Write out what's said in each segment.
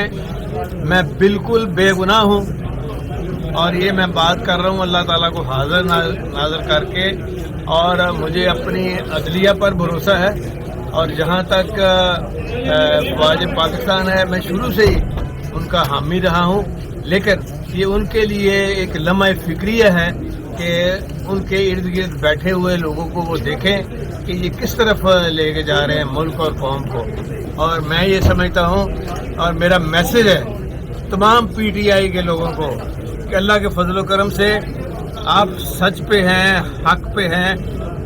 मैं बिल्कुल बेगुनाह हूँ और ये मैं बात कर रहा हूँ अल्लाह ताला को हाजिर नाज़र करके, और मुझे अपनी अदलिया पर भरोसा है। और जहाँ तक ख्वाज पाकिस्तान है, मैं शुरू से ही उनका हामी रहा हूँ, लेकिन ये उनके लिए एक लम्हा फिक्रिया है कि उनके इर्द गिर्द बैठे हुए लोगों को वो देखें कि ये किस तरफ लेके जा रहे हैं मुल्क और कौम को। और मैं ये समझता हूँ और मेरा मैसेज है तमाम पीटीआई के लोगों को कि अल्लाह के फजल करम से आप सच पे हैं, हक पे हैं,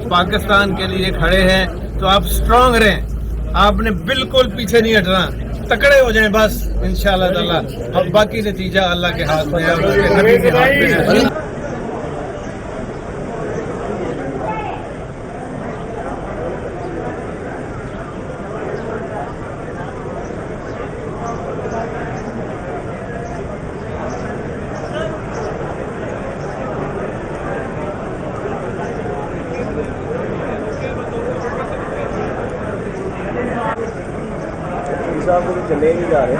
पाकिस्तान के लिए खड़े हैं, तो आप स्ट्रांग रहें, आपने बिल्कुल पीछे नहीं हटना, तकड़े हो जाएं बस इंशाअल्लाह ताला। और बाकी नतीजा अल्लाह के हाथ में है, उसके नबी के हाथ में है। साहब को चले नहीं जा रहे।